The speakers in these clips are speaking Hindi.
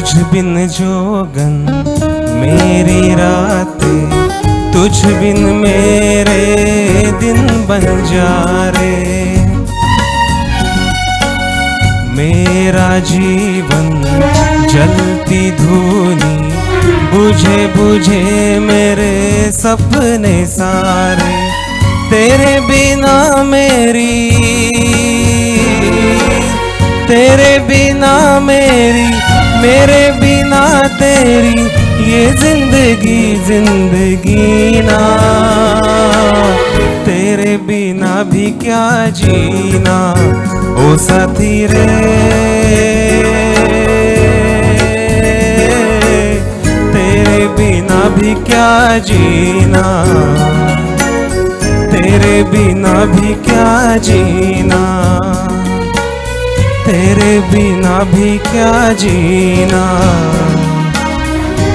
तुझ बिन जोगन मेरी रातें, तुझ बिन मेरे दिन बन जा रे। मेरा जीवन जलती धूनी, बुझे बुझे मेरे सपने सारे। तेरे बिना मेरी, तेरे बिना मेरी, मेरे बिना तेरी, ये जिंदगी जिंदगी ना। तेरे बिना भी क्या जीना ओ साथी रे। तेरे बिना भी क्या जीना, तेरे बिना भी क्या जीना, तेरे बिना भी क्या जीना,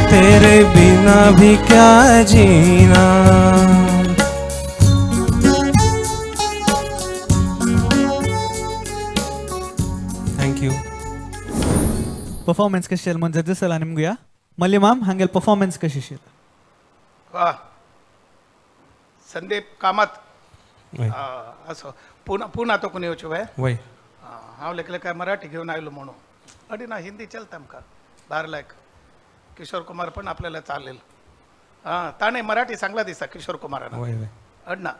तेरे बिना भी क्या जीना। Thank you. ಪರ್ಫಾರ್ಮೆನ್ಸ್ ಕಶಿ ಮುಂದೆ ಜಡ್ಜಸ್ ಎಲ್ಲ ನಿಮ್ಗೆ ಮಲ್ಲಿ ಮ್ಯಾಮ್ ಹಂಗೆ ಪರ್ಫಾರ್ಮೆನ್ಸ್ ಕಶಿ वा संदीप कामत वय असं पुन्हा तो कोणी येवचे वय हांव लेखले काय मराठी घेऊन आयलो म्हणून अडी ना हिंदी चलता आमकां बार लायक किशोर कुमार पण आपल्याला चालेल हां ताणें मराठी सांगला दिसता किशोर कुमारान वय वय अडना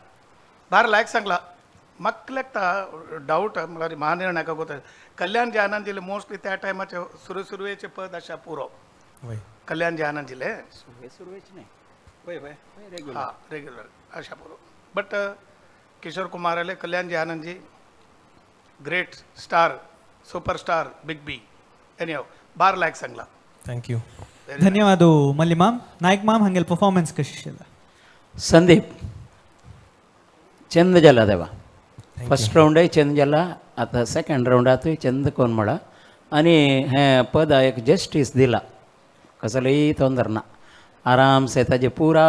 बार लायक सांगला म्हाका लागता डाऊट म्हळ्यार महानिर्णय गोता कल्याण जे आनंद दिले मोस्टली त्या टायमाचे सुरवेचे पद अशा पुरो वय कल्याण जे आनंद दिले सुरवेच नाही हां रेग्युलर अशा पुरो बट किशोर कुमार आले Kalyanji Anandji great star super star big B एनी बार लायक सांगला ಥ್ಯಾಂಕ್ ಯು. ಧನ್ಯವಾದ ಮಲ್ಲಿ ಮ್ಯಾಮ್. ನಾಯ್ಕ್ ಮ್ಯಾಮ್ ಹಂಗೆ ಪರ್ಫಾರ್ಮೆನ್ಸ್ कशी संदीप चंद जाला देवा फर्स्ट राऊंडय चंद जाला आता सेकंड राऊंडातूय चंद कोण म्हणा आणि हें पद एक जस्टीस दिला कसलोय तोंदर ना आराम से ताजे पुरा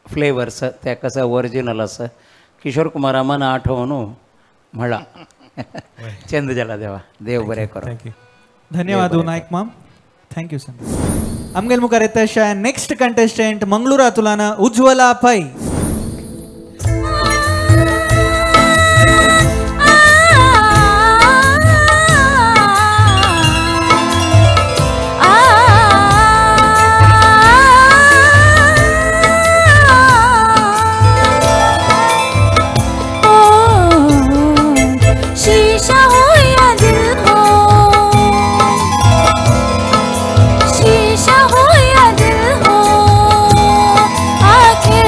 फ्लेवर्स ते कसं ओरिजिनल असं किशोर कुमारा मन आठवून म्हणा चंद जाला देवा देव बरें करो. Thank you. ಧನ್ಯವಾದ Naik ma'am. Thank you sir. आमगेल मुखार येता नेक्स्ट कंटेस्टंट मंगळुरांतल्यान उज्ज्वला पै. शीशा हो या दिल हो, शीशा हो या दिल हो, आखिर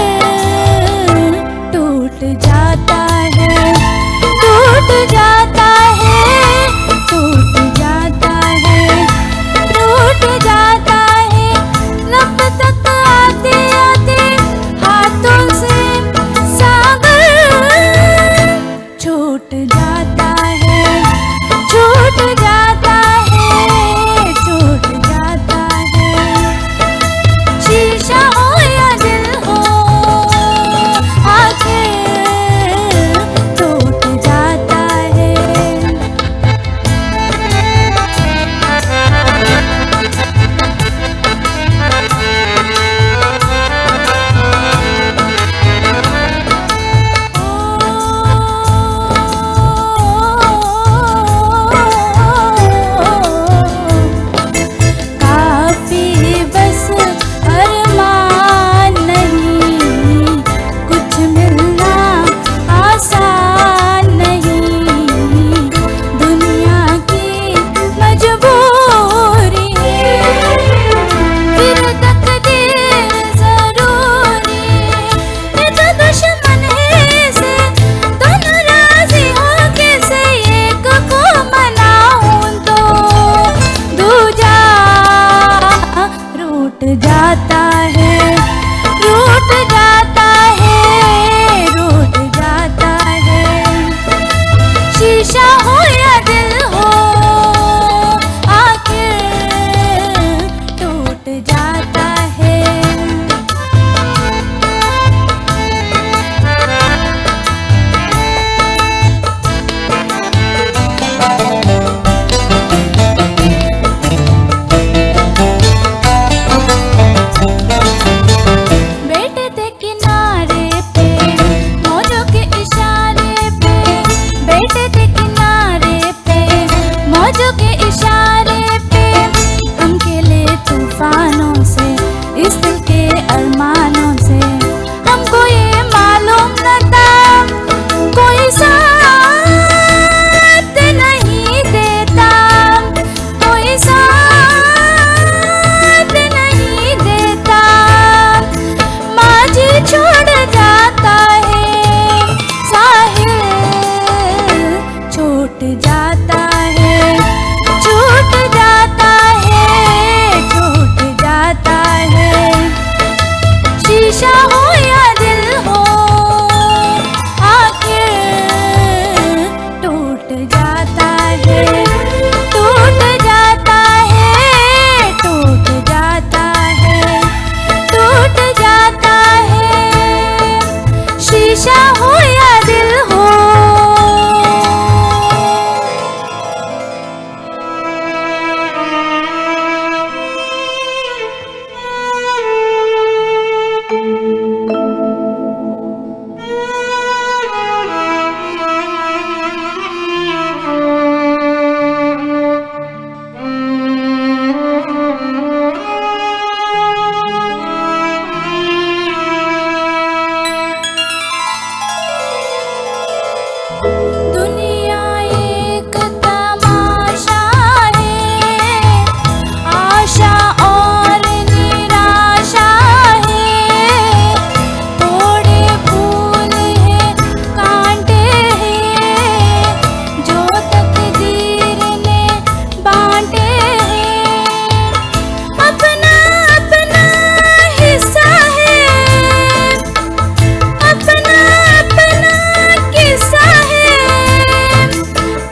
तूफानों से, इस दिल के अरमानों से। हमको ये मालूम न था कोई साथ नहीं देता, कोई साथ नहीं देता। माझी छोड़ जाता है साहिल, छूट जाता है, छूट जाता है, छूट जाता है। शीशा हो या दिल हो, आखिर टूट जाता है, टूट जाता है, टूट जाता है, टूट जाता है। शीशा हो या दिल हो। दुनिया एक तमाशा है, आशा और निराशा है। थोड़े फूल हैं, कांटे हैं, जो तकदीर ने बांटे हैं। अपना अपना हिस्सा है, अपना अपना किस्सा है।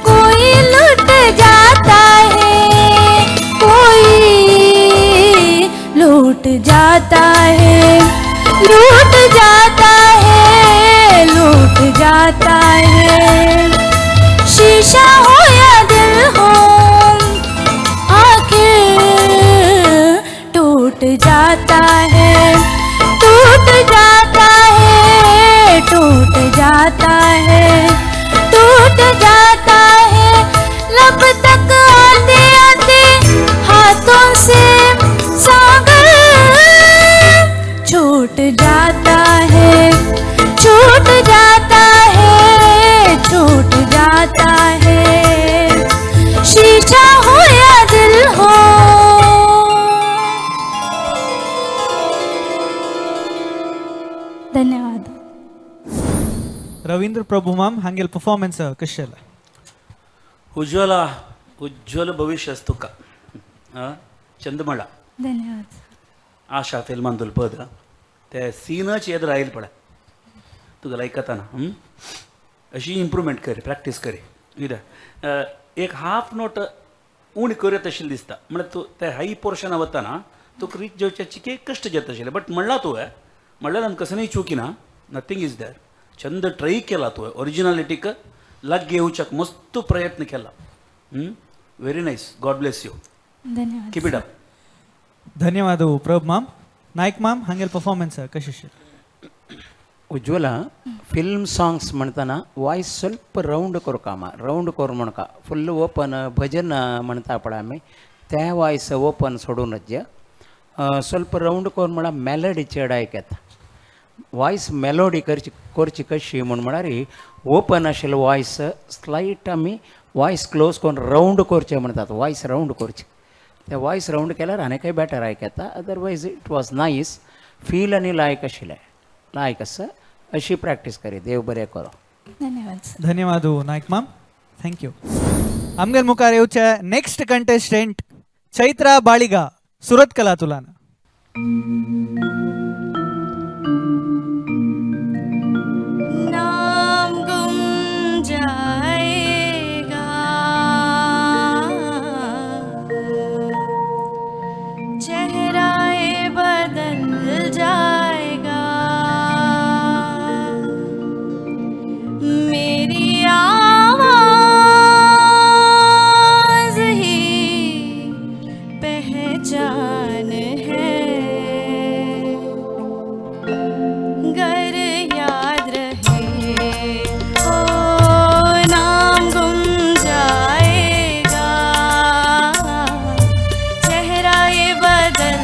कोई लुट जाता है, कोई लूट जाता है, लूट जाता है, लूट जाता है। शीशा हो या दिल हो, आखिर टूट जाता है, टूट जाता है, टूट जाता है, टूट जाता है। लब तक आते आते हाथों से सागर छूट जाता है, छूट जाता है, छूट जाता है। शीशा हो या दिल हो। धन्यवाद. रवींद्र प्रभू मॅम हांगेल परफॉर्मन्स कशें जालें? उज्ज्वल भविष्य तुका चंदमळा धन्यवाद. आशा फिल्मान पद ते सीनच येद राहील पळय तुका लायकताना अशी इम्प्रुवमेंट कर, प्रॅक्टीस करी कित्याक एक हाफ नोट उणी करत आशिल्ली दिसता. म्हळ्यार तूं ते हाय पोर्शना वताना तुका रीच जेवच्याची कश्ट घेत आशिल्ले, बट म्हणला तुवें म्हणल्यार कसनय चुकी ना, नथींग इज देर. चंद ट्राय केला तुवें ओरिजिनालिटीक लाग येवच्याक मस्त प्रयत्न केला. Very nice. God bless you. धन्यवाद. Keep it up. ಧನ್ಯವಾದ ಪ್ರಭು ಮ್ಯಾಮ್. ನಾಯ್ಕ್ ಮ್ಯಾಮ್ ಹಾಂಗೆಲ್ ಪರ್ಫಾರ್ಮೆನ್ಸ್ ಕಶೇಂ? उज्ज्वला फिल्म सॉंग्स म्हणताना वॉयस ಸ್ವಲ್ಪ राऊंड करू कामा, राऊंड करू म्हणका फुल्ल ओपन भजन म्हणता पळय आमी त्या वॉयस ओपन सोडूनच जे ಸ್ವಲ್ಪ राऊंड करून म्हणल्यार मेलडी चेड आयक येता. वॉयस मेलोडी करची कशी म्हळ्यार ओपन आशिल्लो वॉयस स्लायट आमी वॉयस क्लोज करून राऊंड करचें म्हणटात. वॉयस राऊंड करचें, ते वॉयस राऊंड केल्यार आनी काही बेटर आयक येता. Otherwise it was nice. Feel आनी लायक आशिल्लें, लायक आसा अशी प्रॅक्टीस करी. देव बरें करो. धन्यवाद. ಧನ್ಯವಾದ ನಾಯ್ಕ್ ಮ್ಯಾಮ್. Thank you. आमगेर मुखार येवचे नेक्स्ट कंटेस्टंट चैत्रा बाळिगा, सुरत कला तुलान. नाम गुम जाएगा, चेहराए बदल जाएगा, मेरी आवाज़ ही पहचान है. गर याद रहे ओ नाम गुम जाएगा, चेहरा ये बदल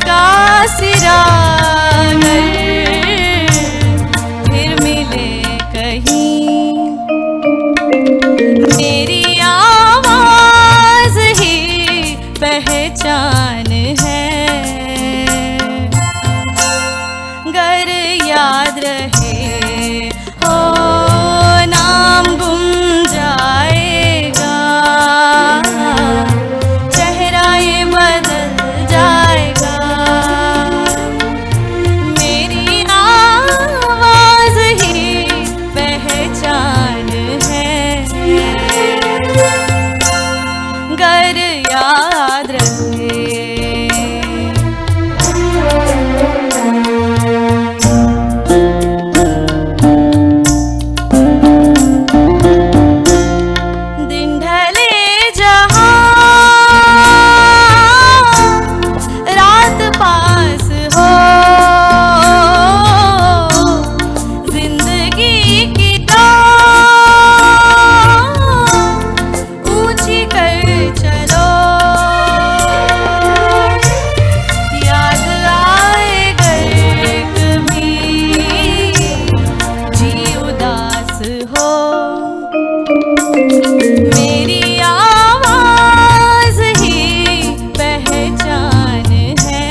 का सिरा फिर मिले कहीं, मेरी आवाज ही पहचान है, गर याद रहे हो नाम गुम जाएगा, चेहरा ये बदल जाएगा, मेरी आवाज ही पहचान है, गर याद रहे। दिन ढले जहाँ रात पास हो, जिंदगी की तान ऊंची कर चलो, याद आए गर कभी जी उदास हो, मेरी आवाज ही पहचान है,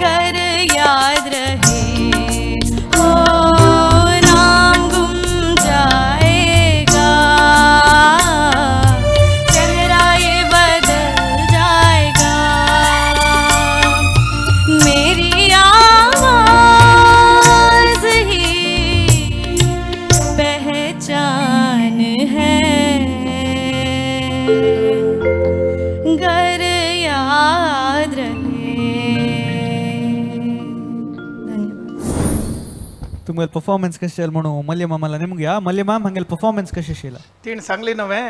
गर याद रहे हो नाम गुम जाएगा, चेहरा ये बदल जाएगा, मेरी आवाज ही पहचान है, गर याद रहे। धन्यवाद. तुम्ही परफॉर्मन्स कशी असेल म्हणू मल्य मामाला नेमूया. मल्य माम हांगेल परफॉर्मन्स कशी असेल? तीन सांगली नव्हे,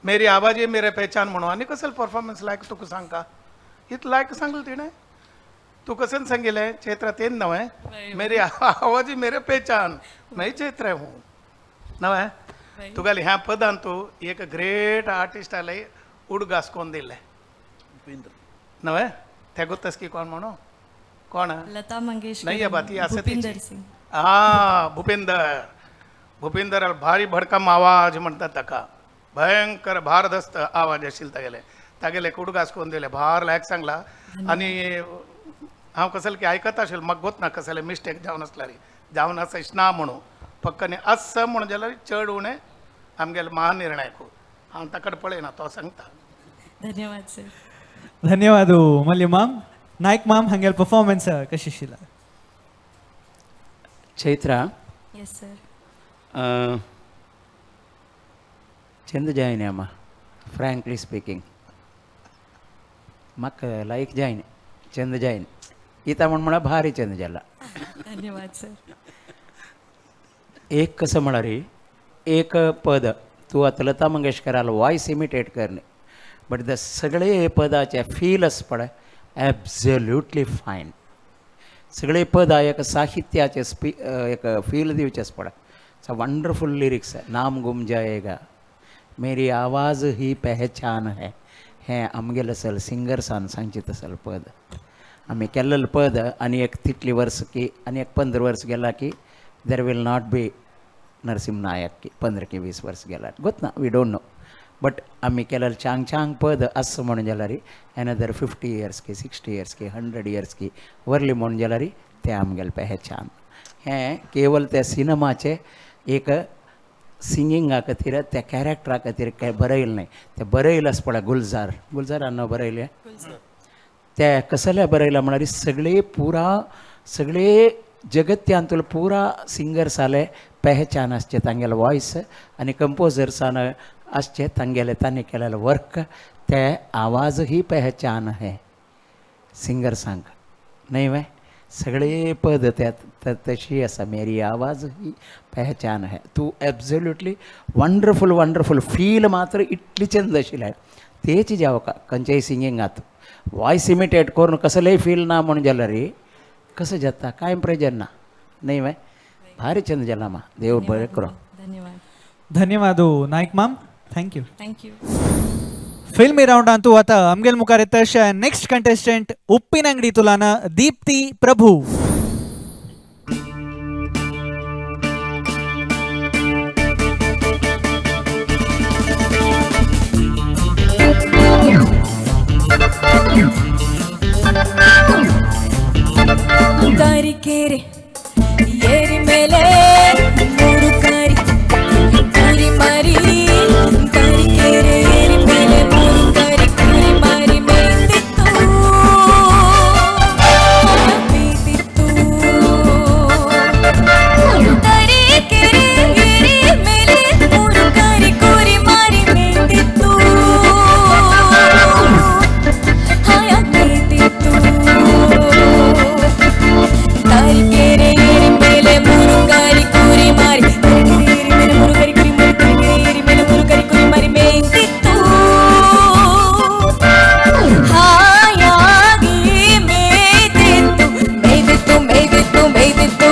मेरी आवाज ये मेरे पहचान म्हणून आणि कसं परफॉर्मन्स लायक तुका सांगता इत लायक सांगल तिने तू कसं सांगितलंय चैत्र तेन नव्हे, मेरी आवाज ही मेरे पहचान मैं चैत्र हूँ नव्हे. तुगाली ह्या पदान तू एक ग्रेट आर्टिस्ट आलंय उड घासकोन दिले नव्हे, त्या गोतस की कोण म्हणू कोण लता मंगेशकर, नाही आहे बाती असं भूपिंदर तिची. सिंग. भूपिंदर भारी भडकम आवाज म्हणतात ताका, भयंकर भारदस्त आवाज असेल तागेले तागेले कुड घासकोन दिले भार लायक सांगला. आणि हांव कसले की ऐकत असेल मग गोत ना कसले मिस्टेक जावन असल्यारी जावन असं ना म्हणू पक्कने असं म्हणून जाल्यार चड उणें आमगेले महानिर्णय हांव ताकड पळयना तो सांगता. धन्यवाद सर. धन्यवाद मल्य माम. नायक माम हांगेल परफॉर्मन्स कशी असेल? Chaitra yes sir. चंद जायने अम्मा फ्रँकली स्पीकिंग म्हाका लायक जायने चंद जायने इता म्हणल्यार भारी चंद जाला. धन्यवाद सर. एक कसं म्हणा रे एक पद तू आता लता मंगेशकराला वॉइस इमिटेट करणे बट द सगळे पदाचे फीलच पड ॲब्झल्युटली फायन. सगळे पद एक साहित्याचे एक फील दिवचेच पड. It's a wonderful lyrics. नाम गुम जाएगा, मेरी आवाज ही पहचान है, हें आमगेलें असल सिंगर्सान सांगचें असल पद. आमी केल्लें पद आनी एक तितली वर्स की आनी एक 15 वर्स गेला की there will not be Narasimha Nayak की 15 की 20 वर्स गेला गोत ना वी डोंट नो बट आमी केलें चांग चांग पद आस म्हणून जाल्यार एनदर 50 इयर्स की 60 इयर्स की 100 इयर्स की वरली म्हणून जाल्यार तें आमगेलें पहचान. हें केवल त्या सिनेमाचे एक सिंगिंगा खातीर त्या कॅरेक्टरा खातीर बरयलें न्हय, तें बरयलां पळय गुलजार गुलजारान बरयलें ते कसले बरयलां म्हळ्यार सगळे जगत्यांतूल पुरा सिंगर्स जाले पहचान आसचे तांगेले वॉयस आनी कंपोजर्सान आसचे तांगेले तांणी केलेले वर्क ते आवाज ही पहचान है सिंगर्सांक न्हय वे सगळे पद त्यात तशी आसा मेरी आवाज ही पहचान है. तू एब्सोल्युटली वंडरफुल वंडरफुल फील मात्र इतली चंद आशिल्लें तेच जेवका खंयच्याय सिंगिंगात वॉयस इमिटेट करून कसलेंय फील ना म्हणून जाल्यार कसं जाता कांय प्रेजर ना न्हय वे भारी चंद जाला मा देव बरें करूं. धन्यवाद. धन्यवाद नायक माम. थँक्यू. थँक्यू. ಫಿಲ್ಮಿ ರೌಂಡ್ ಅಂತೂ ಆತ ಅಮ್ಗೆಲ್ ಮುಖಾರ್ ಎತ್ತಶ ನೆಕ್ಸ್ಟ್ ಕಂಟೆಸ್ಟೆಂಟ್ ಉಪ್ಪಿನಂಗಡಿ ತುಲಾನ ದೀಪ್ತಿ ಪ್ರಭು. ತಾರಿಕೇರೆ ಏರಿ ಮೇಲೆ ಮೂರು ಕಾರಿ ಕುರಿ ಮಾರಿ, ತಾರಿಕೇರೆ ಏರಿ ಮೇಲೆ ಮೂರು ಕಾರಿ ಕುರಿ ಮಾರಿ ಮೇಯ್ತಿತ್ತು ಮೇಯ್ತಿತ್ತು. ತಾರಿಕೇರೆ ಏರಿ ಮೇಲೆ ಮೂರು ಕಾರಿ ಕುರಿ ಮಾರಿ ಮೇಯ್ತಿತ್ತು ಹಾಯಾಗಿ ಮೇಯ್ತಿತ್ತು. ತಾರಿಕೇರೆ ಏರಿ ಮೇಲೆ ಮೂರು ಕಾರಿ ಕುರಿ ಮಾರಿ, ತಾರಿಕೇರೆ ಏರಿ ಮೇಲೆ ಮೂರು ಕಾರಿ ಕುರಿ ಮಾರಿ, ತಾರಿಕೇರೆ ಏರಿ ಮೇಲೆ ಮೂರು ಕಾರಿ ಕುರಿ ಮಾರಿ ಮೇಯ್ತಿತ್ತು ಹಾಯಾಗಿ ಮೇಯ್ತಿತ್ತು ಮೇಯ್ತಿತ್ತು ಮೇಯ್ತಿತ್ತು ಮೇಯ್ತಿತ್ತು.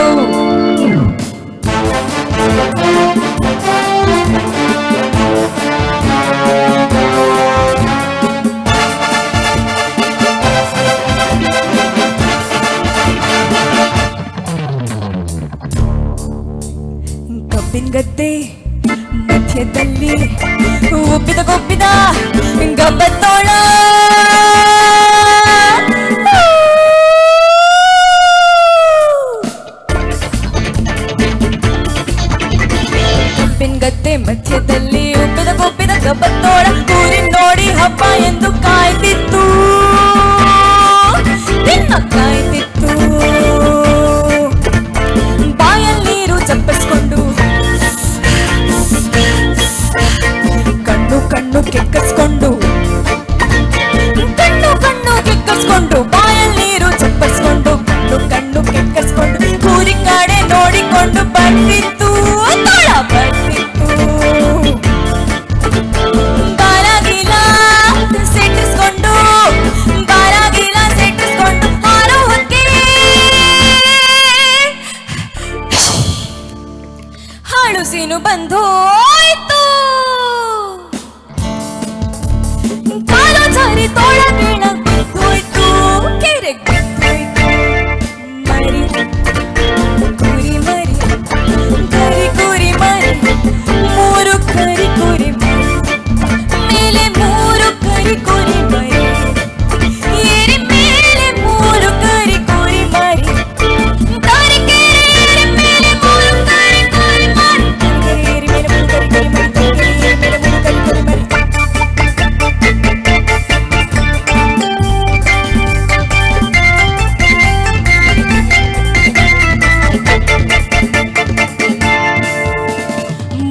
ಕಬ್ಬಿನ ಗದ್ದೆ ಮಧ್ಯದಲ್ಲಿ ಉಬ್ಬಿದ ಕೊಬ್ಬಿದ ಗಬ್ಬತ್ತೋಳ, ಕಬ್ಬಿನ ಗದ್ದೆ ಮಧ್ಯದಲ್ಲಿ ಉಬ್ಬಿದ ಕೊಬ್ಬಿದ ಗಬ್ಬತ್ತೋಳ, ಊರಿ ನೋಡಿ ಹಬ್ಬ ಎಂದು ಕಾಯ್ತಿತ್ತು ತಿನ್ನ ಕಾಯ್ತಿತ್ತು. ಬಾಯಲ್ಲೀರು ಚಪ್ಪಸ್ಕೊಂಡು ಕಣ್ಣು ಕಣ್ಣು ಕೆಕ್ಕಸ್ಕೊಂಡು, ಕಣ್ಣು ಕಣ್ಣು ಕೆಕ್ಕಸ್ಕೊಂಡು, ಬಾಯಲ್ಲೀರು ಚಪ್ಪಸ್ಕೊಂಡು ಕಣ್ಣು ಕಣ್ಣು ಕೆಕ್ಕಸ್ಕೊಂಡು, ಊರಿ ಕಡೆ ನೋಡಿಕೊಂಡು ಬರ್ತಿತ್ತು ತೋಳ ಬರ್ತಿತ್ತು. ಬಾರಾಗಿಲ ಸೆಟ್ಟಿಸ್ಕೊಂಡು, ಬಾರಾಗಿಲ ಸೆಟ್ಟಿಸ್ಕೊಂಡು ಹಾರೋ ಹೊಕ್ಕೆ ಹಾಳು ಸೀನು ಬಂದೋಯ್ತು. ಕಾಲ ಜಾರಿ ತೋಳ ಕೀಣ ಬಿದ್ದೋಯ್ತು, ಕೆರೆಗೆ ಬಿದ್ದೋಯ್ತು ಮರಿ ಕುರಿ ಮರಿ, ಕರಿ ಕುರಿ ಮರಿ, ಮೂರು ಕರಿ ಕುರಿ ಮರಿ ಮೇಲೆ ಮೂರು ಕರಿ ಕುರಿ ಮರಿ, ಏರಿ ಮೇಲೆ ಮೂರು ಕರಿ ಕುರಿ ಮರಿ, ತಾರಿಕೇರೆ ಏರಿ ಮೇಲೆ ಮೂರು ಕರಿ ಕುರಿ ಮರಿ, ತಾರಿಕೇರೆ ಏರಿ ಮೇಲೆ ಮೂರು ಕರಿ ಕುರಿ ಮರಿ, ತಾರಿಕೇರೆ ಏರಿ ಮೇಲೆ ಮೂರು ಕರಿ ಕುರಿ ಮರಿ.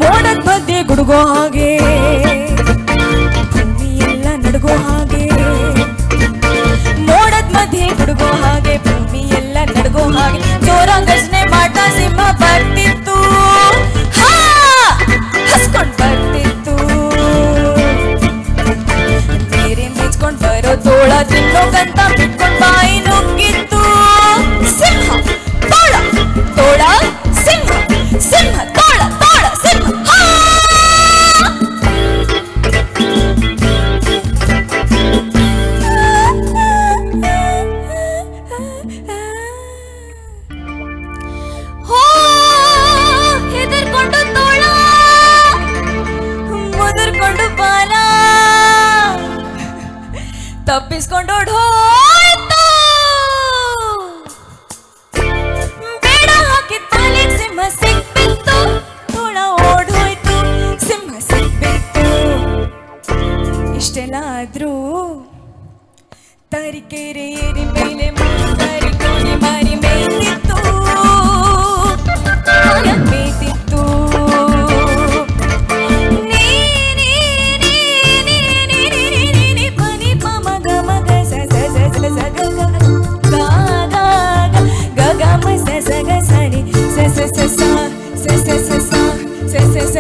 ಮೋಡದ ಮಧ್ಯೆ ಗುಡುಗೋ ಹಾಗೆ ಭೂಮಿ ಎಲ್ಲ ನಡುಗೋ ಹಾಗೆ, ಮೋಡದ ಮಧ್ಯೆ ಗುಡುಗೋ ಹಾಗೆ ಭೂಮಿ ಎಲ್ಲ ನಡುಗೋ ಹಾಗೆ, ಜೋರ ಗರ್ಜನೆ ಮಾಡ್ತಾ ಸಿಂಹ ಬರ್ತಿತ್ತು ಹಾ ಹಸ್ಕೊಂಡ್ ಬರ್ತಿತ್ತು. ಬೇರೆ ಮೆಚ್ಕೊಂಡ್ ಬರೋ ತೋಳ ತಿನ್ನೋಕಂತ ಬಿಟ್ಕೊಂಡ್ ಬಾಯಿ ನುಗ್ಗಿತ್ತು ಸಿಂಹ ತೋಳ ತೋಳ ಸಿಂಹ ಸಿಂಹ ತೋಳ ತೋಳ ಸಿಂಹ ಹಾ. ಹೋ ಹೆದರ್ಕೊಂಡು ತೋಳ ಮುದರ್ಕೊಂಡು ಬಾಲ ತಪ್ಪಿಸ್ಕೊಂಡು ಓಡೋಯ್ತು. ಬೇಡ ಹಾಕಿದ ಪಾಲಿಗೆ ಸಿಂಹ ಸಿಕ್ಬಿತ್ತು, ತೋಳ ಓಡೋಯ್ತು ಸಿಂಹ ಸಿಕ್ಬಿತ್ತು. ಇಷ್ಟೆಲ್ಲ ಆದ್ರೂ ತಾರಿಕೇರೆ ಏರಿ ಮೇಲೆ ಮೂರು ಕಾರಿ ಕುರಿ ಮಾರಿ ಮೇಯ್ತಿತ್ತು ಹಾಯಾಗಿ ಮೇಯ್ತಿತ್ತು. ನೀ ನೀ ನೀ ನೀ ನೀ ನೀ ನೀ ನೀ ನೀ ಪನಿ ಪ ಮಗ ಮಗ ಸ ಸ ಸ ಸ ಸ ಗ ಗ ಗ ಗ ಗ ಗ ಮ ಸ ಸ ಗ ಸ ರಿ ಸ ಸ ಸ ಸ ಸ ಸ ಸ ಸ ಸ ಸ ಸ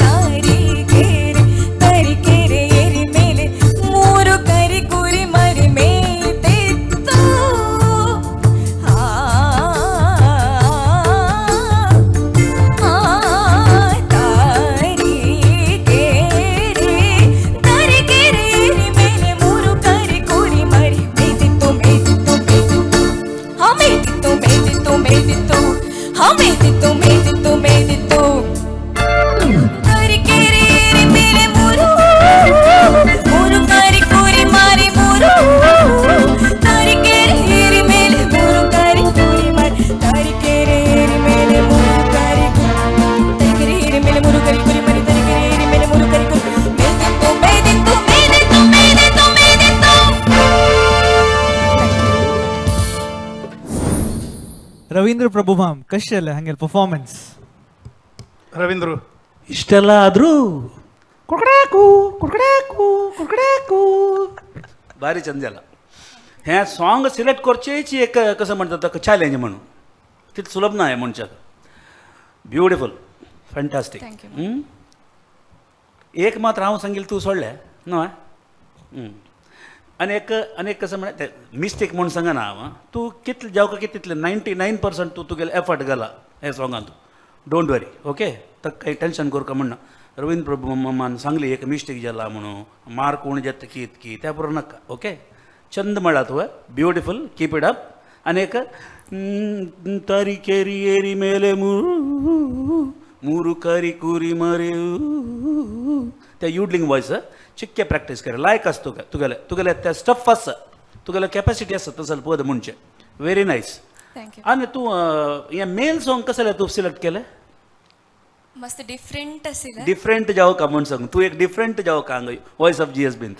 ತಾರಿಕೇರೆ ತಾರಿಕೇರೆ ಏರಿ ಮೇಲೆ ಮೂರು ಕರಿ ಕುರಿ ಮರಿ ಮೇಯ್ತಿತ್ತು ರವೀಂದ್ರ ಪ್ರಭು ಮ್ಯಾಮ್ ಕಶಲ್ಲ ಹಂಗೆ ಪರ್ಫಾರ್ಮೆನ್ಸ್ ರವೀಂದ್ರು ಇಷ್ಟೆಲ್ಲ ಆದರೂ ಕುಡ್ಕಡಾಕು ಕುಡ್ಕಡಾಕು कुकडॅकू भारी छंद झाला ह्या सॉंग सिलेक्ट करचेची एक कसं म्हणतात ताका चॅलेंज म्हणून तितलं सुलभ नाही मनशाक ब्युटिफूल फॅन्टास्टीक Thank you. एक मात्र हांव सांगिल्लें तूं सोडलें न्हय आनी एक कसं म्हण मिस्टेक म्हणून सांगना हांव तूं कितले जावं कितें तितलें 99% तूं तुगेले एफर्ट घाला हे सॉंगान तूं डोंट वरी ओके ताका काही टेन्शन करता म्हणना रवींद्र प्रभू मम्मान सांगली एक मिस्टेक जाला म्हणून मार्क उणे जेता की त्या बरोबर नाका ओके चंद म्हणला तुवें ब्युटिफूल कीप इट अप आनी एक तारी केरी एरी मेले ಮೂರು ಕರಿ ಕುರಿ ಮರಿ त्या युडलिंग वॉयस चिक्के प्रॅक्टीस करे लायक आस तुगेले ते स्टफ आसा तुगेले कॅपॅसिटी आसा तसले पद म्हणचे व्हेरी नायस थँक्यू. आनी तूं हें मेल सॉंग कसले तूं सिलेक्ट केलें मस्त डिफरंट आशिल्लें. डिफरंट जावं का म्हूण सांग तूं एक डिफरंट जावं का हांगा voice of GS been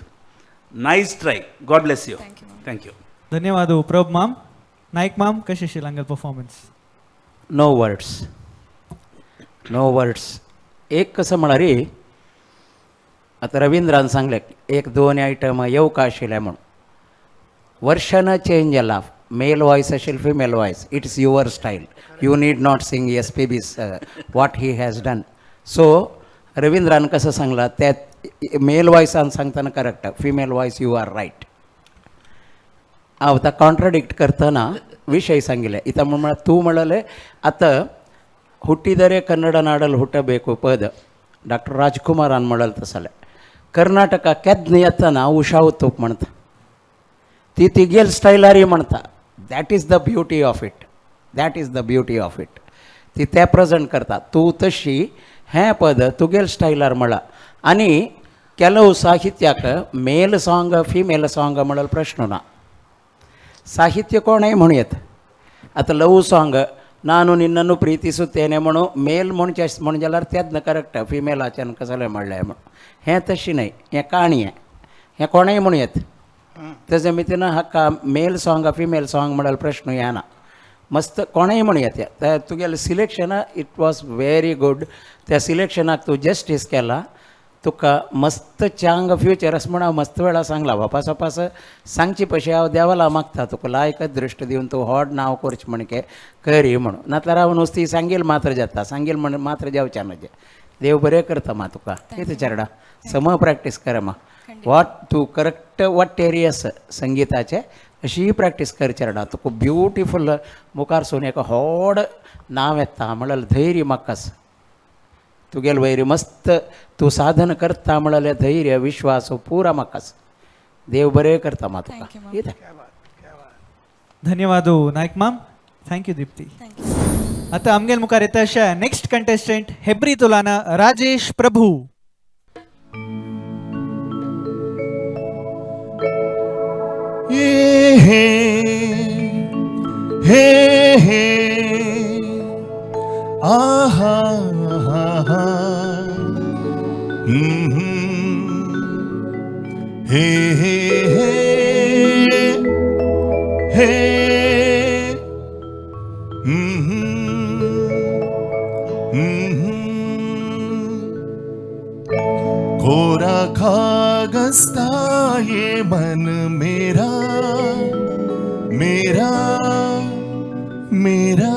nice try god bless you Thank you, ma'am. Thank you ಧನ್ಯವಾದ ಪ್ರಭು ಮ್ಯಾಮ್ ನಾಯ್ಕ್ ಮ್ಯಾಮ್ ಕಶ್ ಅशिಲ್ಲ ಹಂಗೆ ಪರ್ಫಾರ್ಮೆನ್ಸ್ नो वर्ड्स एक कसं म्हळ्यार आता रविंद्रान सांगलें एक दोन आयटम येवका आशिल्ले म्हणून वर्षान चेंज जाला मेल वॉयस आशिल्ली female voice it's your style you need not sing SPB's what he has done so Ravindran कसं सांगला त्या मेल वॉयसान सांगतना correct female voice you are right हांव आतां कॉन्ट्राडिक्ट करतना विशय सांगिल्ले इता म्हळ्यार तूं म्हणलें आतां ಹುಟ್ಟಿದರೆ ಕನ್ನಡ ನಾಡಲ್ಲಿ ಹುಟ್ಟಬೇಕು ಪದ ಡಾಕ್ಟರ್ ರಾಜ್ಕುಮಾರ್ म्हणल तसले कर्नाटक केद्न येतना उशा उत्तूप म्हणटा ती तिगेल स्टायलारी म्हणटा that is the beauty of it ती ते प्रेजेंट करता तूं तशी हें पद तुगेल स्टायलार म्हणला आनी ಕೆಲವು ಸಾಹಿತ್ಯಕ್ಕೆ ಮೇಲ್ ಸಾಂಗ್ ಫಿಮೇಲ್ ಸಾಂಗ್ म्हणल प्रश्न ना ಸಾಹಿತ್ಯ कोणय म्हणयेत आता लव ಸಾಂಗ್ ನಾನು ನಿನ್ನನ್ನು ಪ್ರೀತಿಸುತ್ತೇನೆ म्हणू मेल म्हण जाल्यार तेच करेक्ट फिमेलाच्यान कसले म्हणलें म्हण हें तशी न्हय हें काणी हें कोणय म्हणू येत तेजे मितीन हाका मेल सॉंग फिमेल सॉंग म्हणल्यार प्रश्न येना मस्त कोणय म्हणू येते तुगेलें selection it was very good त्या सिलेक्शनाक तूं जस्टीस केला तुका मस्त चांग फ्युचरस म्हण हांव मस्त वेळा सांगला वापस सांगची पशी हांव देवाला मागता तुका लायकच दृश्ट दिवन तूं व्हड नांव करचें म्हणके करी म्हणून नातल्यार हांव नुस्ती सांगील मात्र जाता सांगील म्हण मात्र जावचें न्हय देव बरें करता मा तुका कितें चेडा सम प्रॅक्टीस कर मा वॉट तूं करेक्ट वॉट एरियस संगीताचे अशी प्रॅक्टीस कर चेडा तुका ब्युटिफूल मुखार सून एक व्हड नांव येता म्हणल्यार धैर्य म्हाकास तुगेल वैरी मस्त तूं साधन करता म्हणल्यार धैर्य विश्वास पुरा म्हाकास देव बरें करता मा तुका Thank you, ma'am. कितें ಧನ್ಯವಾದ Naik ma'am thank you Deepti thank you. आता आमगेल मुखार येता अशा नेक्स्ट कंटेस्टंट हेब्री तुलाना राजेश प्रभू आहा हे हे हे कोरा कागज़ ये मन मेरा मेरा मेरा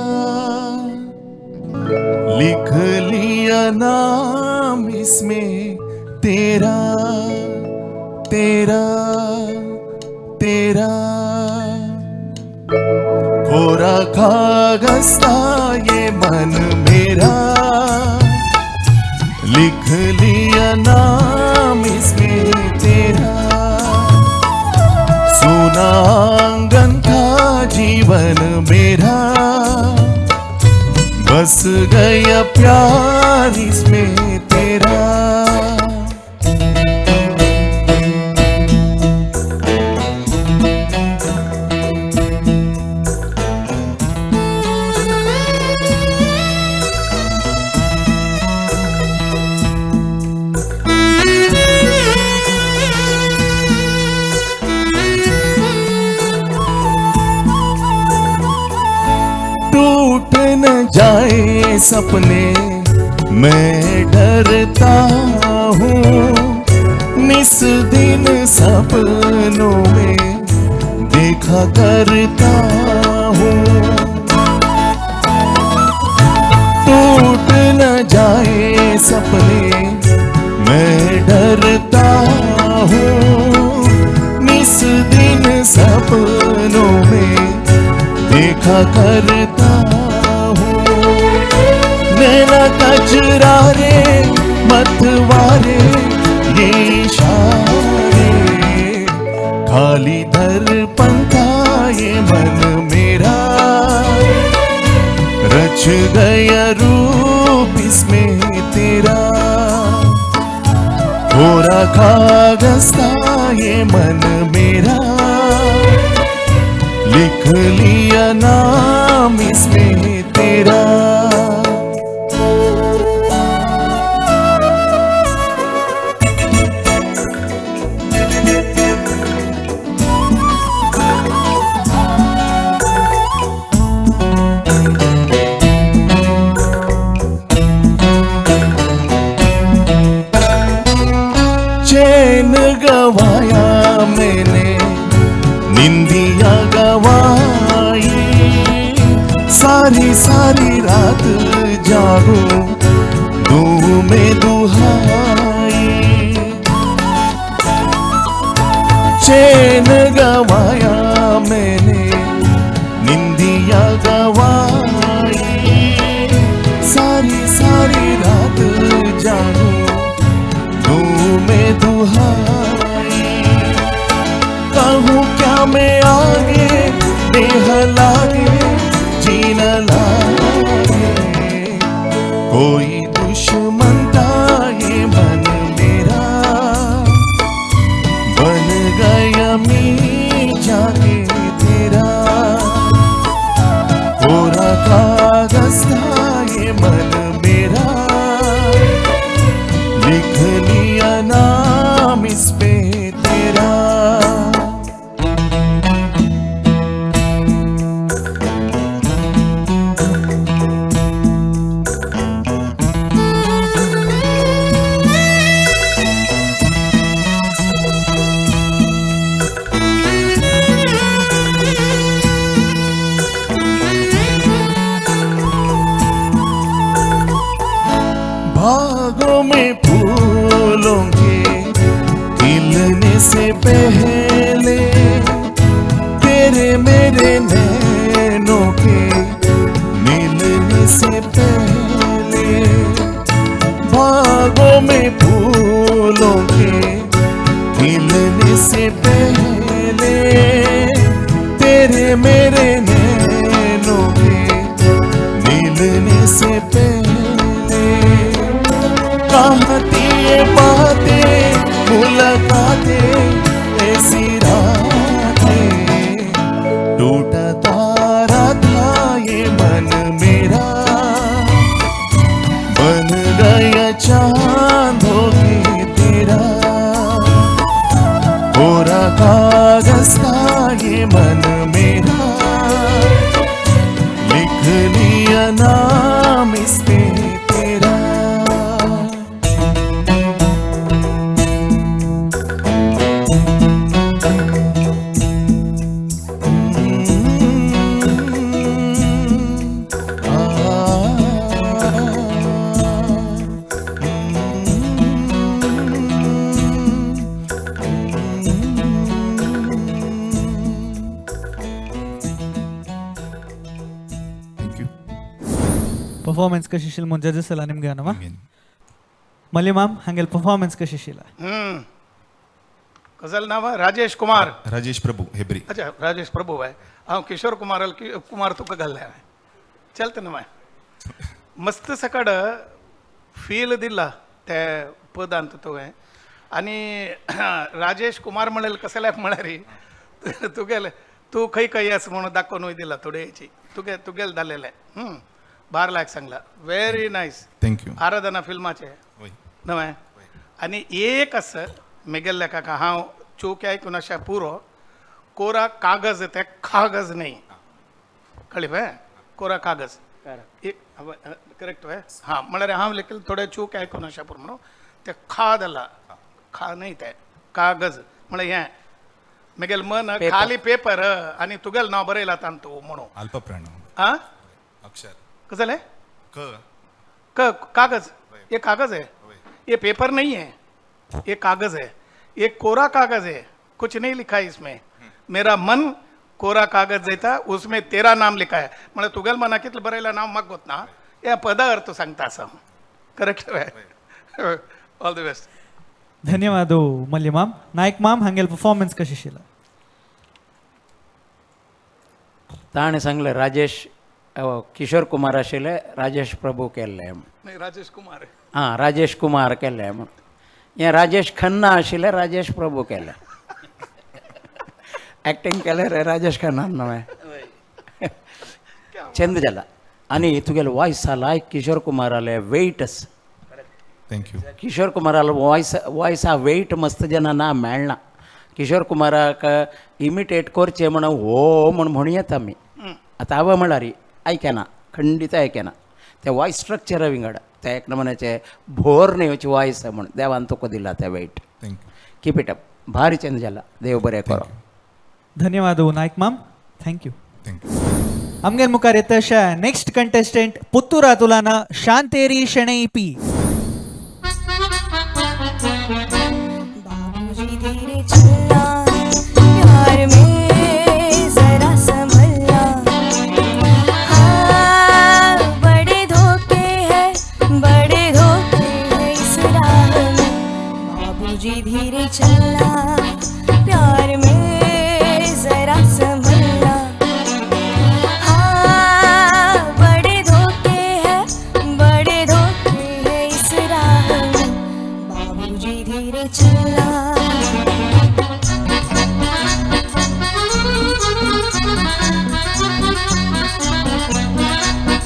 लिख लिया नाम इसमें तेरा तेरा तेरा कोरा कागज़ ये मन मेरा लिख लिया नाम इसमें तेरा सुना आंगन था जीवन मेरा बस गया प्यार इसमें तेरा जाए सपने मैं डरता हूँ, निस दिन सपनों में देखा करता हूँ। टूट न जाए सपने मैं डरता हूँ, निस दिन सपनों में देखा करता हूँ। नैना कजरारे मतवारे ये इशारे, खाली दर्पण था ये मन मेरा, रच गया रूप इसमें तेरा। कोरा कागज था ये मन मेरा, लिख लिया नाम इसमें तेरा। चैन गवाया मैंने, निंदिया गवाई, सारी सारी रात जागो दूं में दुहाई। चैन गवाया मैंने, निंदिया गवाई, सारी सारी रात जागो दूं में दुहाई। कहूँ क्या मैं आगे देह लागे जीना लागे, कोई दुश्मन था ये मन मेरा, बन गया मी जाके तेरा। कोरा कागज था ये मन मेरा, लिख लिया नाम इस पे तेरा। भागों में फूलों के खिलने से पहले, तेरे मेरे नैनों के मिलने से पहले। भागों में फूलों के खिलने से पहले, तेरे मेरे नैनों के मिलने से पहले। कहती ये बातें मुलाकातें ऐसी रातें, टूटा तारा था ये मन मेरा, बन गया चांद हो के तेरा। कोरा कागज था ये मन मेरा, लिख लिया नाम इस पे तेरा। ಪರ್ಫಾರ್ಮೆನ್ಸ್ ಕಶಿಶಿಲ್ ಮುಂದೆ ಜಡ್ಜಸ್ ಎಲ್ಲ ನಿಮ್ಗೆ ಅನವ ಮಲ್ಲಿ ಮ್ಯಾಮ್ ಹಂಗೆಲ್ಲ ಪರ್ಫಾರ್ಮೆನ್ಸ್ ಕಶಿಶಿಲ್ಲ गजल नाव है राजेश कुमार। राजेश प्रभु हेब्री। अच्छा राजेश प्रभु है। हाँ किशोर कुमार कुमार तुका घाल्ल्या चलते ना मैं मस्त सकड फील दिला त्या पदांत तो आहे आणि राजेश कुमार म्हणेल कसल्या म्हणारी तू खंय खंय येस म्हणून दाखवून दिला थोडे याची तुगेल जालेले 12 लाख सांगला very nice thank you Aradhana फिल्माचे नवे आणि एक असं मेगेल्ल्या काका हांव चूक ऐकून अशा पुरो कोरा कागज ते कागज नाही कळी पळय कोरा कागज एक करेक्ट आहे हां म्हळ्यार हांव लेखील थोडे चूक आयकून शापूर म्हणून ते खाद आला खा नाही ते कागज म्हळ्यार हें म्हगेल मन खाली पेपर आनी तुगेल नांव बरयलां तांतू म्हणून अल्पप्राण आं अक्षर कसं जालें क कागज ये कागज है ये पेपर नहीं है ये कागज है ये कोरा कागज है कुछ नहीं लिखा है इसमें मेरा मन कोरा कागज देता उसमें तेरा नाम लिखा है म्हणजे तुगेल मना कितलं बरयला नाव म्हाका गोतना या पदा अर्थ सांगता आसा करेक्ट ऑल द बेस्ट ಧನ್ಯವಾದ ಮಲ್ಯ ಮ್ಯಾಮ್ ನಾಯ್ಕ್ ಮ್ಯಾಮ್ ಹಂಗೆಲ್ ಪರ್ಫಾರ್ಮೆನ್ಸ್ ಕशी शिला ताणें सांगलें राजेश किशोर कुमार आशिल्ले राजेश प्रभू केल्ले नहीं राजेश कुमार हां राजेश कुमार केल्ले म्हूण हें राजेश खन्ना आशिल्ले राजेश प्रभू केलें एक्टींग केलें रे राजेश खन्नान न्हय चंद जाला आनी तुगेले वॉयस लायक किशोर कुमाराले वेटस थँक यू किशोर कुमारालो वॉयस वेट मस्त जेन्ना मेळना किशोर कुमाराक इमिटेट करचें म्हणून हो म्हूण येता आमी आतां हांव म्हळ्यार आयकेना खंडीत आयकेना ते वॉयस स्ट्रक्चरा विंगड ते एक नमुन्याचे भोर न्हय वॉयस म्हूण देवान तुका दिला ते wait thank you keep it up भारी चेंज जाला देव बरें करो ಧನ್ಯವಾದ Naik ma'am thank you thank you आमगेर मुखार येता अशा नेक्स्ट कंटेस्टंट पुत्तूरा तुलाना शांतेरी शणै पी बाबूजी धीरे चलना प्यार में जरा संभलना हाँ बड़े धोखे हैं इस राह में बाबूजी धीरे चलना प्यार में जरा संभलना हाँ बड़े धोखे हैं इस राह में बाबूजी धीरे चलना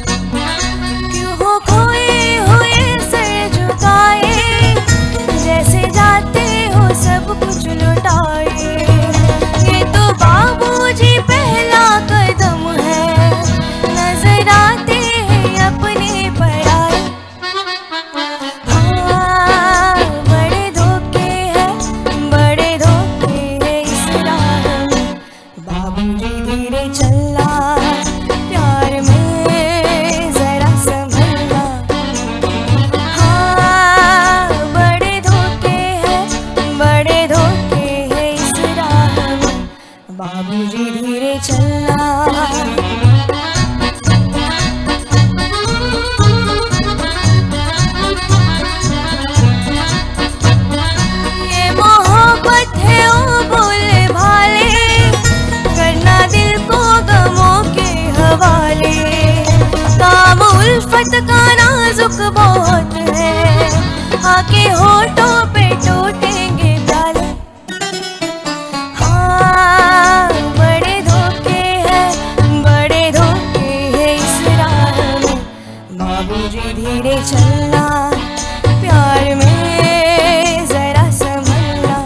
क्यों हो खोए हुए सर झुकाए जैसे जाते हो सब कुछ लुटाए ये तो बाबूजी पहला कदम है नजर आते हैं अपने पराए हाँ बड़े धोखे हैं इस राह में बाबूजी धीरे चलना प्यार में जरा संभलना हाँ बड़े धोखे हैं इस राह में बाबूजी धीरे चलना ये मोहब्बत है ओ बोले भाले करना दिल को गमों के हवाले काम उल्फत का नाजुक बहुत है आके होठों पे टूटेंगे प्याले हाँ बड़े धोखे हैं इस राह में बाबूजी धीरे चलना प्यार में जरा संभलना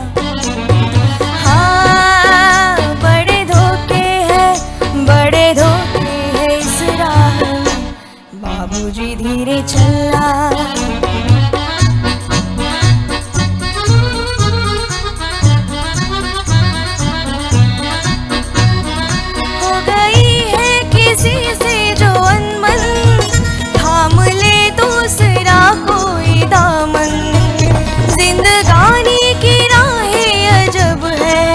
हाँ बड़े धोखे हैं इस राह में बाबूजी धीरे चलना हो गई है किसी से जो अनमन थाम ले दूसरा कोई दामन जिंदगानी की राहें अजब है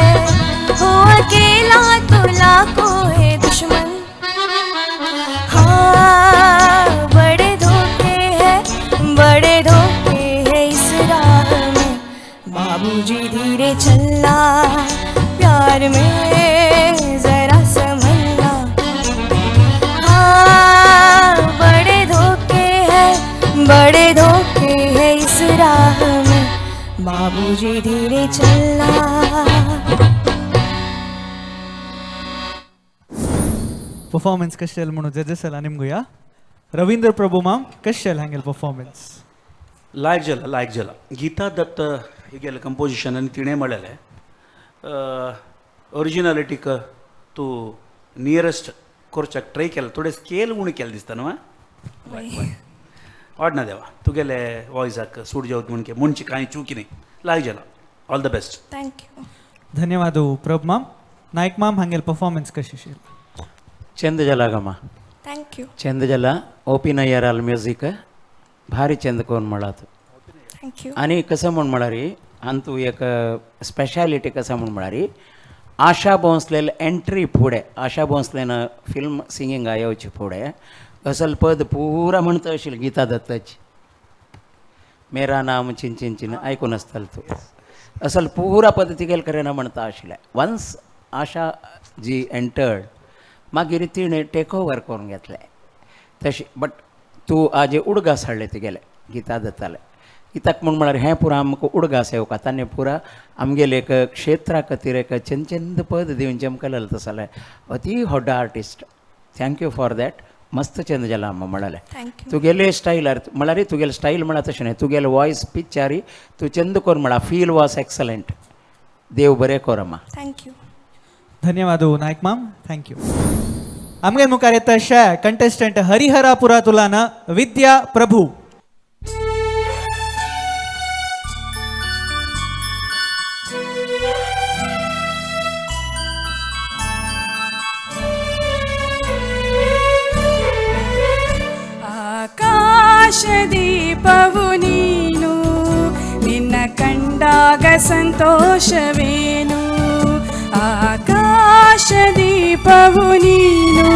हो अकेला तो लाखों है दुश्मन हाँ बड़े धोखे हैं इस राह में बाबूजी धीरे चलना प्यार में जरा संभलना हाँ बड़े धोखे हैं इस राह में बाबूजी धीरे चलना ಪರ್ಫಾರ್ಮೆನ್ಸ್ ಕಷ್ಟೆಲ್ಲ म्हणू ಜಡ್ಜಸ್ ಎಲ್ಲ ನಿಮಗೂ ಯಾ ರವೀಂದ್ರ ಪ್ರಭು ಮ್ಯಾಮ್ ಕಷ್ಟೆಲ್ಲ ಹಂಗೆಲ್ ಪರ್ಫಾರ್ಮೆನ್ಸ್ लायक जाला गीता दत्त हिगेलें कंपोजिशन आनी तिणें म्हळेलें ओरिजिनालिटीक तूं नियरस्ट करच्याक ट्राय केला थोडे स्केल उणी केले दिसता न्हू वाडना देवा तुगेले वॉयसाक सूट जेवत म्हणके म्हणची कांय चुकी न्ही लाग जाला all the best thank you ಧನ್ಯವಾದ ಪ್ರಭ್ ಮಾಮ್. ನಾಯ್ಕ್ ಮಾಮ್ ಹಂಗೆಲ್ ಪರ್ಫಾರ್ಮೆನ್ಸ್ ಕಶಿ ಶೀಲ್ चंद जलागಮ್ಮ ಥ್ಯಾಂಕ್ ಯು चंद जला ओपी नय्यर आल म्युझिक भारी चंद कोण म्हळात ಥ್ಯಾಂಕ್ ಯು आणि कसं म्हण म्हळारी अंतू एक स्पेशालिटी कसं म्हण म्हळारी आशा भोंसलेल एंट्री फुडें आशा भोंसलेन फिल्म सिंगींग येवचे फुडें असल पद पुरा म्हणटा आशिल्ली गीता दत्ताची मेरा नाम चिन चिन चिन आयकून आसतलो तूं असल पुरा पद तिगेल करेना म्हणटा आशिल्लें वन्स आशा जी एंटर्ड मागीर तिणें टेक ओवर करून घेतलें तशें बट तूं आजे उडगास हाडले तिगेले गीता दत्ताले कित्याक म्हण म्हळ्यार हें पुरो आमकां उडगास येवका ताणें पुरा आमगेले एक क्षेत्रा खातीर एक चंद चंद पद दिवन चमकलेलें तसलें अती व्हड आर्टिस्ट थँक्यू फॉर दॅट मस्त चंद जाला अम्मा म्हणाले ಥ್ಯಾಂಕ್ ಯು तुगेले स्टायलार म्हळ्यार तुगेले स्टायल म्हळ्यार तशें न्हय तुगेले वॉयस पिच्चारी तूं चंद कोर म्हळ्यार फील वॉज एक्सलंट देव बरें कोर अम्मा ಥ್ಯಾಂಕ್ ಯು ಧನ್ಯವಾದ ನಾಯ್ಕ್ ಮಾಮ್. Thank you. आमगे मुखार येता शे कंटेस्टंट हरिहरापुरा तुलान विद्या प्रभू. ಆಕಾಶದೀಪವು ನೀನು ನಿನ್ನ ಕಂಡಾಗ ಸಂತೋಷವೇನು ಆಕಾಶದೀಪವು ನೀನು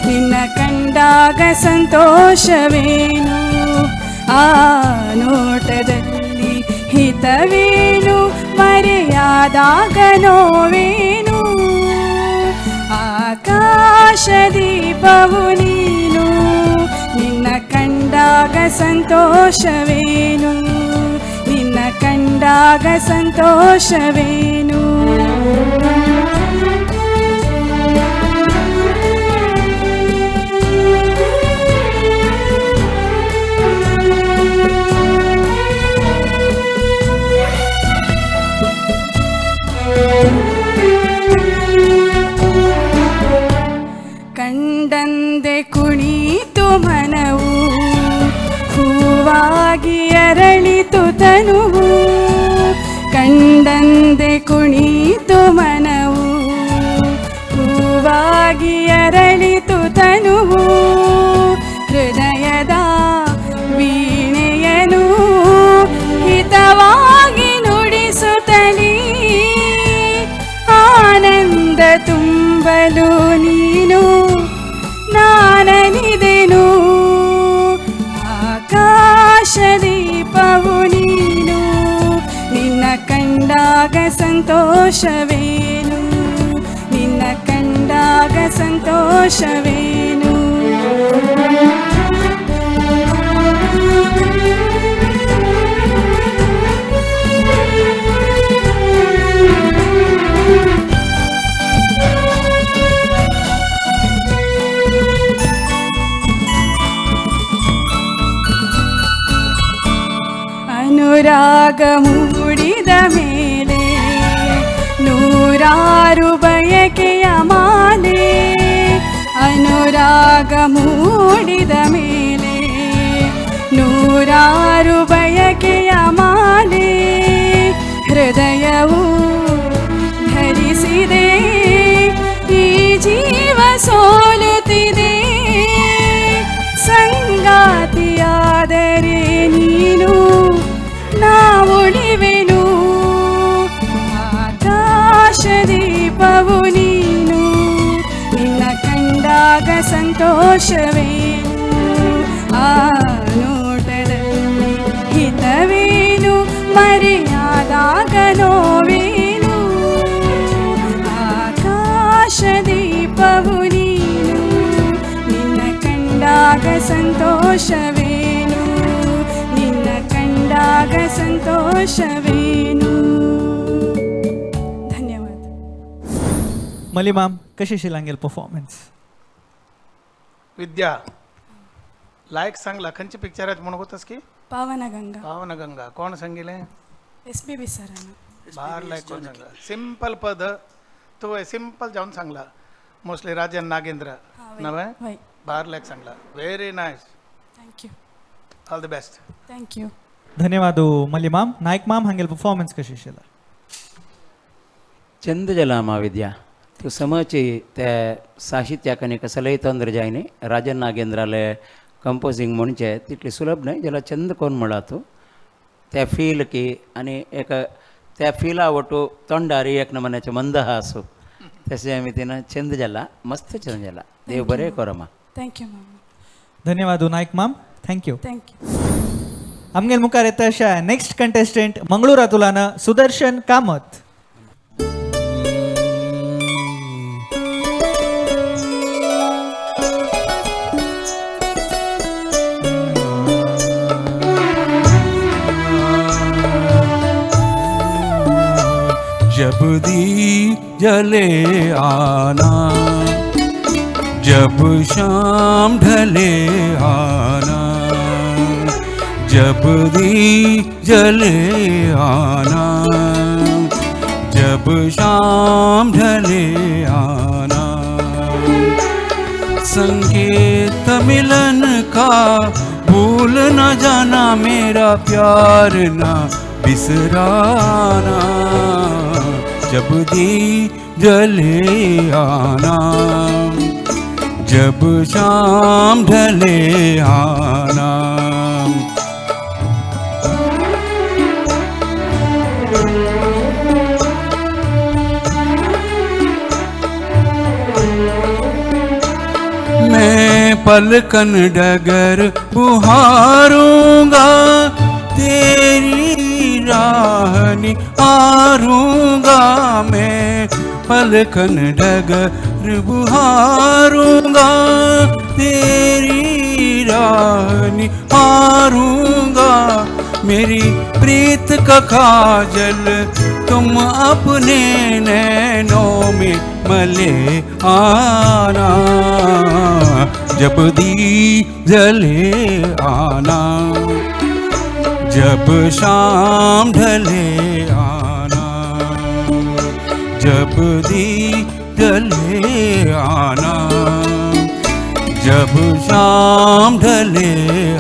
ನಿನ್ನ ಕಂಡಾಗ ಸಂತೋಷವೇನು ಆ ನೋಟದಲ್ಲಿ ಹಿತವೇನು ಮರೆಯಾದಾಗ ನೋವೇನು ಆಕಾಶದೀಪವು ನೀನು ನಿನ್ನ ಕಂಡಾಗ ಸಂತೋಷವೇನು ನಿನ್ನ ಕಂಡಾಗ ಸಂತೋಷವೇನು ಕಂಡಂದೆ ಕುಣಿತು ಮನವು ಹೂವಾಗಿ ಅರಳಿತು ತನುವು ಕಂಡಂದೆ ಕುಣಿತು ಮನವು ಹೂವಾಗಿ ಅರಳಿತು ತನುವು ಹೃದಯದ ವೀಣೆಯನು ಹಿತವಾಗಿ ನುಡಿಸುತ್ತಲೀ ಆನಂದ ತುಂಬಲು ನೀನು ನಾನನಿದೆನು ಆಕಾಶದೀಪವು ನೀನು ನಿನ್ನ ಕಂಡಾಗ ಸಂತೋಷವೇನು ನಿನ್ನ ಕಂಡಾಗ ಸಂತೋಷವೇನು ಅನುರಾಗ ಮೂಡಿದ ಮೇಲೆ ನೂರಾರು ಬಯಕೆಯ ಮಾಲೆ ಅನುರಾಗ ಮೂಡಿದ ಮೇಲೆ ನೂರಾರು ಬಯಕೆಯ ಮಾಲೆ ಹೃದಯವು ಧರಿಸಿದೆ ಈ ಜೀವ ಸೋಲುತ್ತಿದೆ ಸಂಗಾತಿಯಾದರೆ ನೀನು ನಾ ಉಳಿವೆನು ಆಕಾಶದೀಪವು ನೀನು ನಿನ್ನ ಕಂಡಾಗ ಸಂತೋಷವೇನು ಆ ನೋಟದಲ್ಲಿ ಹಿತವೇನು ಮರೆಯಾದಾಗ ನೋವೇನು ಆಕಾಶದೀಪವು ನೀನು ನಿನ್ನ ಕಂಡಾಗ ಸಂತೋಷವೇನು ನಿನ್ನ ಕಂಡಾಗ ಸಂತೋಷವೇನು ಧನ್ಯವಾದ. मली माम कशी शिलांगेल परफॉर्मन्स. विद्या लायक सांगला खंयची पिक्चर आहेत म्हणून होतस की पावनगंगा पावनगंगा कोण सांगिले SPB सरांना बाहेर लायक कोण सांगला सिंपल पद तो सिंपल जाऊन सांगला मोस्टली राजन नागेंद्र नवे वय बारलेक सांगला very nice thank you all the best thank you ಧನ್ಯವಾದ ಮಲ್ಲಿ ಮ್ಯಾಮ್. ನಾಯ್ಕ್ ಮ್ಯಾಮ್ ಹಂಗೆಲ್ ಪರ್ಫಾರ್ಮೆನ್ಸ್ ಕशी आशिल्लो? चंद जाला महाविद्या त्यो समची त्या साहित्याक आनी कसलेय तंत्र जायनी राजन नागेंद्राले कंपोजींग म्हणचे तितले सुलभ न्हय जाल्यार चंद कोण म्हणला तूं त्या फील की आनी एक त्या फिला वटू तोंडारी एक नमन्याचे मंद हासू तशें आमी तिनं चंद जाला मस्त चंद जाला देव बरें करो मा थँक्यू मॅम ಧನ್ಯವಾದ Naik ma'am. Thank you. Thank you आमगेल मुखार येता अशा नेक्स्ट कंटेस्टंट मंगळुरांतुल्यान सुदर्शन कामत. जब दी जले आना, जब शाम ढले आना, जब दी जले आना, जब शाम ढले आना, संकेत मिलन का भूल न जाना, मेरा प्यार ना बिसराना, जब दी जले आना, जब शाम ढले आना. मैं पलकन डगर बुहारूंगा, तेरी राह निहारूंगा, मैं पलकन डगर बुहारूंगा, तेरी राह निहारूंगा, मेरी प्रीत का काजल तुम अपने नैनों में मले आना, जब दी जले आना, जब शाम ढले आना, जब दी जले आना, जब शाम ढले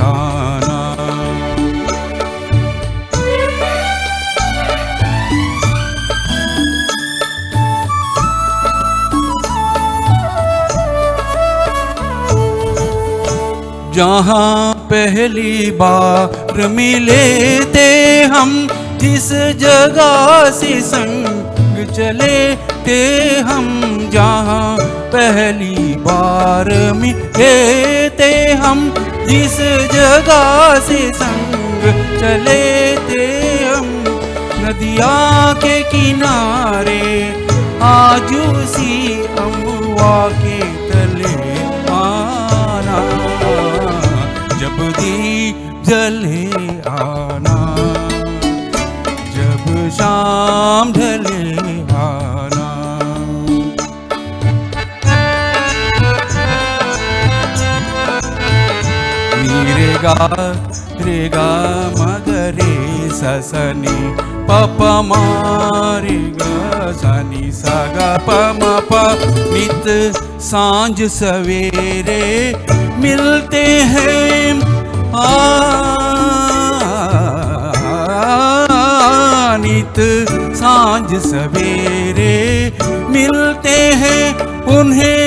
आना. जहाँ पहली बार मिले थे हम, जिस जगह से संग चले थे हम, जहाँ पहली बार मिले थे हम, जिस जगह से संग चले थे हम, नदिया के किनारे आज उसी अमवा के तले आना, जब दी जले आना, जब शाम ढले आना. रे गा रे गा मगरे ससनी पप मारे गा सनी सगा प म प, नित सांझ सवेरे मिलते हैं नित सांझ सवेरे मिलते हैं, उन्हें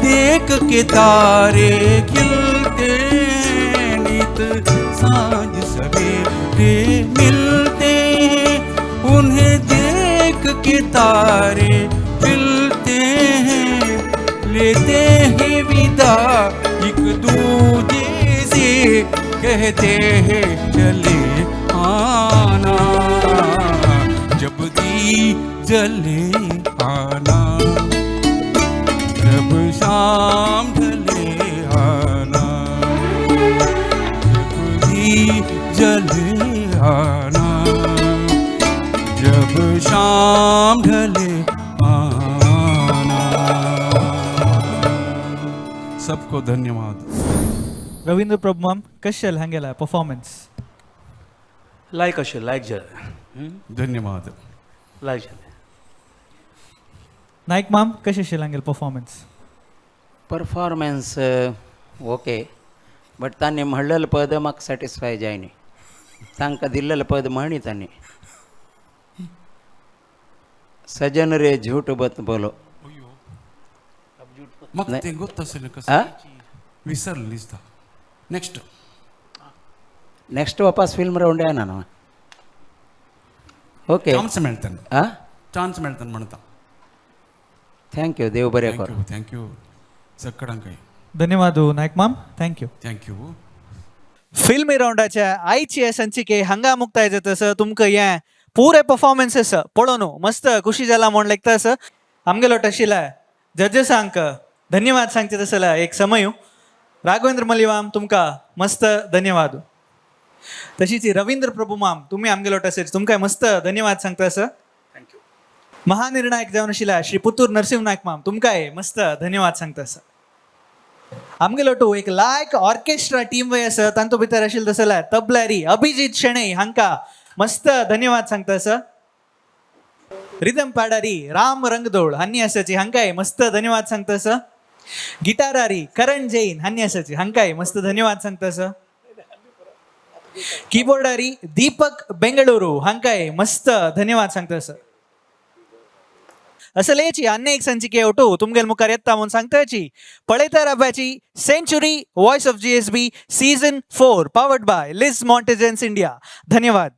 देख के तारे खिलते हैं, नित सांझ सवेरे मिलते हैं, उन्हें देख के तारे खिलते हैं, लेते हैं विदा एक दूजे से, कहते हैं चले आना, जब दी जले आना, जब शाम ढले आना, जब दी जले आना, जब शाम ढले आना. सबको धन्यवाद. रवींद्र प्रभू मैम कशेल हंगेला परफॉर्मेंस? लायक अशें लायक जालें धन्यवाद. लायक जालें. नायक मैम कशें आशिल्लें हंगेल परफॉर्मेंस? परफॉर्मन्स ओके बट तांणी म्हणलेलें पद म्हाका सॅटिस्फाय जायनी तांकां दिल्लेलें पद म्हणी तांणी सजन रे झूठ बत बोलो मग नाही. ते गोत असेल आ कसं विसरलं दिसतं नेक्स्ट नेक्स्ट वापस फिल्म रावंड येना न्हू ओके चान्स मेळटन आ चान्स मेळटन म्हणटा थँक्यू देव बरें कर थँक्यू सगळ्यांक धन्यवाद नायक माम थँक्यू थँक्यू फिल्मी राउंडाच्या आयचे संचिके हांगा मुक्ताय जातस तुमकां हे पुरे परफॉर्मन्सेस पळोवन मस्त खुशी जाला म्हण लागतास आमगेलो टशिला जजेसांक धन्यवाद सांगचे तसला एक समय राघवेंद्र मलिवाम तुमकां मस्त धन्यवाद तशीच रवींद्र प्रभू माम तुम्ही आमगेलो टसेच तुमकां मस्त धन्यवाद सांगतास थँक्यू महानिर्णायक जावन आशिल्ल्या श्री पुत्तूर नरसिंह नायक माम तुमकांय मस्त धन्यवाद सांगतास आमगेलो टू एक लायक ऑर्केस्ट्रा टीम वय आसा तांतू भितर आशिल्लो तसल्या तबलारी अभिजित शेणै हांकां मस्त धन्यवाद सांगतास रिदम पाडारी राम रंगदोळ हांनी आसाची हांकांय मस्त धन्यवाद सांगतास गिटारारी करण जैन हांनी आसाची हांकांय मस्त धन्यवाद सांगतास कीबोर्डारी दीपक बेंगळुरू हांकांय मस्त धन्यवाद सांगतास असलेची अन्य एक संचिके ओटू तुमगेल मुखार येता म्हणून सांगताची पळयता रावपाची century voice of GSB season 4 powered by लिज मॉन्टेजन्स इंडिया धन्यवाद.